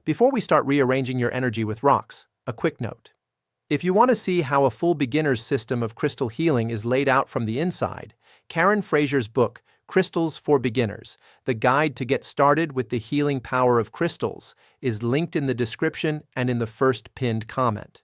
Before we start rearranging your energy with rocks, a quick note. If you want to see how a full beginner's system of crystal healing is laid out from the inside, Karen Frazier's book, Crystals for Beginners, The Guide to Get Started with the Healing Power of Crystals, is linked in the description and in the first pinned comment.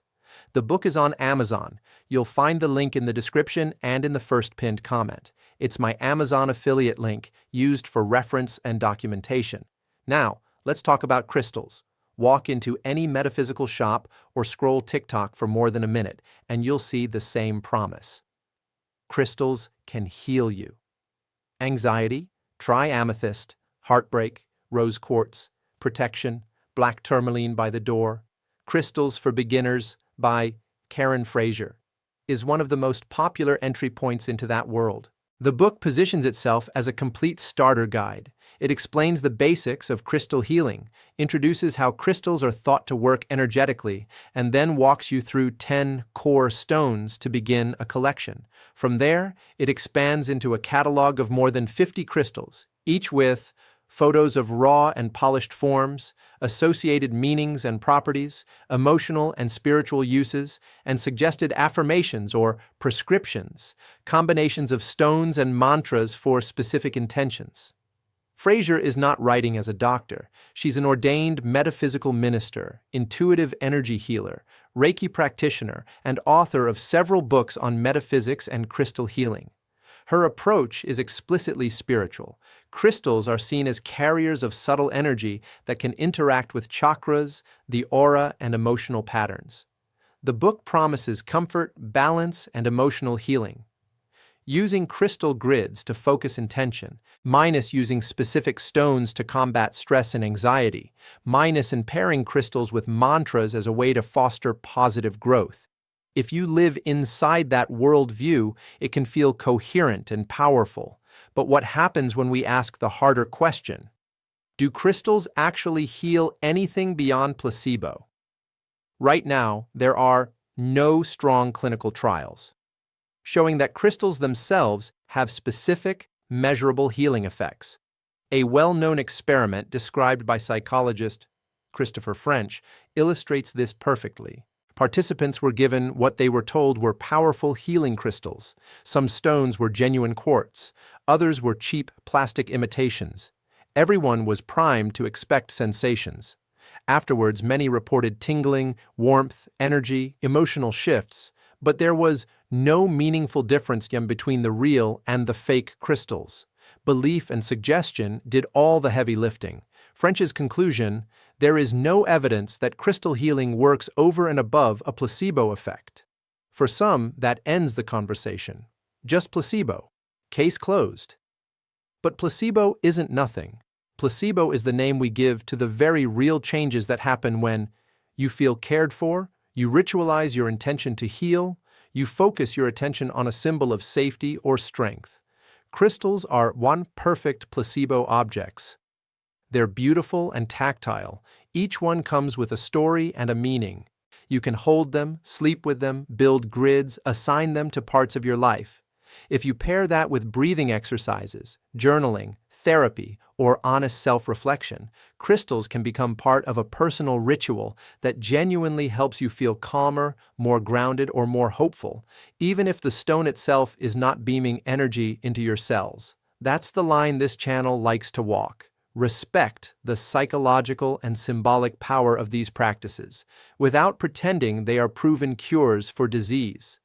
The book is on Amazon. You'll find the link in the description and in the first pinned comment. It's my Amazon affiliate link used for reference and documentation. Now, let's talk about crystals. Walk into any metaphysical shop or scroll TikTok for more than a minute, and you'll see the same promise. Crystals can heal you. Anxiety, try amethyst, heartbreak, rose quartz, protection, black tourmaline by the door. Crystals for Beginners by Karen Frazier is one of the most popular entry points into that world. The book positions itself as a complete starter guide. It explains the basics of crystal healing, introduces how crystals are thought to work energetically, and then walks you through 10 core stones to begin a collection. From there, it expands into a catalog of more than 50 crystals, each with photos of raw and polished forms, associated meanings and properties, emotional and spiritual uses, and suggested affirmations or prescriptions, combinations of stones and mantras for specific intentions. Frazier is not writing as a doctor. She's an ordained metaphysical minister, intuitive energy healer, Reiki practitioner, and author of several books on metaphysics and crystal healing. Her approach is explicitly spiritual. Crystals are seen as carriers of subtle energy that can interact with chakras, the aura, and emotional patterns. The book promises comfort, balance, and emotional healing. Using crystal grids to focus intention, minus using specific stones to combat stress and anxiety, minus in pairing crystals with mantras as a way to foster positive growth. If you live inside that worldview, it can feel coherent and powerful. But what happens when we ask the harder question? Do crystals actually heal anything beyond placebo? Right now, there are no strong clinical trials showing that crystals themselves have specific, measurable healing effects. A well-known experiment described by psychologist Christopher French illustrates this perfectly. Participants were given what they were told were powerful healing crystals. Some stones were genuine quartz, others were cheap plastic imitations. Everyone was primed to expect sensations. Afterwards, many reported tingling, warmth, energy, emotional shifts, but there was no meaningful difference between the real and the fake crystals. Belief and suggestion did all the heavy lifting. French's conclusion: there is no evidence that crystal healing works over and above a placebo effect. For some, that ends the conversation. Just placebo. Case closed. But placebo isn't nothing. Placebo is the name we give to the very real changes that happen when you feel cared for, you ritualize your intention to heal, you focus your attention on a symbol of safety or strength. Crystals are one perfect placebo objects. They're beautiful and tactile. Each one comes with a story and a meaning. You can hold them, sleep with them, build grids, assign them to parts of your life. If you pair that with breathing exercises, journaling, therapy, or honest self-reflection, crystals can become part of a personal ritual that genuinely helps you feel calmer, more grounded, or more hopeful, even if the stone itself is not beaming energy into your cells. That's the line this channel likes to walk. Respect the psychological and symbolic power of these practices, without pretending they are proven cures for disease.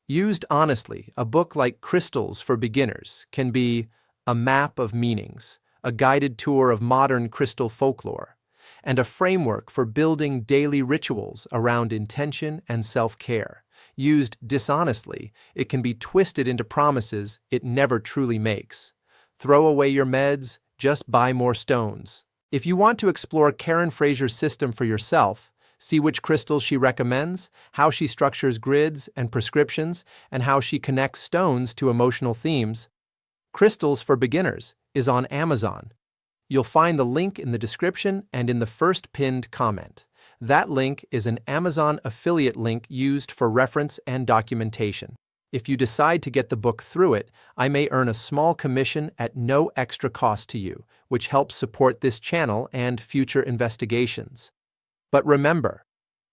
Used honestly, a book like Crystals for Beginners can be a map of meanings, a guided tour of modern crystal folklore, and a framework for building daily rituals around intention and self-care. Used dishonestly, it can be twisted into promises it never truly makes. Throw away your meds, just buy more stones. If you want to explore Karen Frazier's system for yourself, see which crystals she recommends, how she structures grids and prescriptions, and how she connects stones to emotional themes, Crystals for Beginners is on Amazon. You'll find the link in the description and in the first pinned comment. That link is an Amazon affiliate link used for reference and documentation. If you decide to get the book through it, I may earn a small commission at no extra cost to you, which helps support this channel and future investigations. But remember,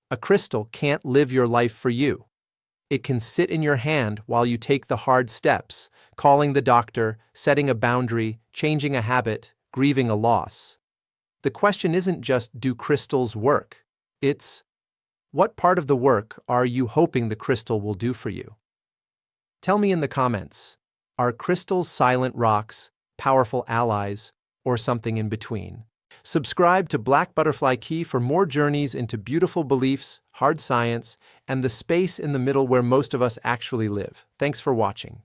a crystal can't live your life for you. It can sit in your hand while you take the hard steps, calling the doctor, setting a boundary, changing a habit, grieving a loss. The question isn't just, do crystals work? It's, what part of the work are you hoping the crystal will do for you? Tell me in the comments, are crystals silent rocks, powerful allies, or something in between? Subscribe to Black Butterfly Key for more journeys into beautiful beliefs, hard science, and the space in the middle where most of us actually live. Thanks for watching.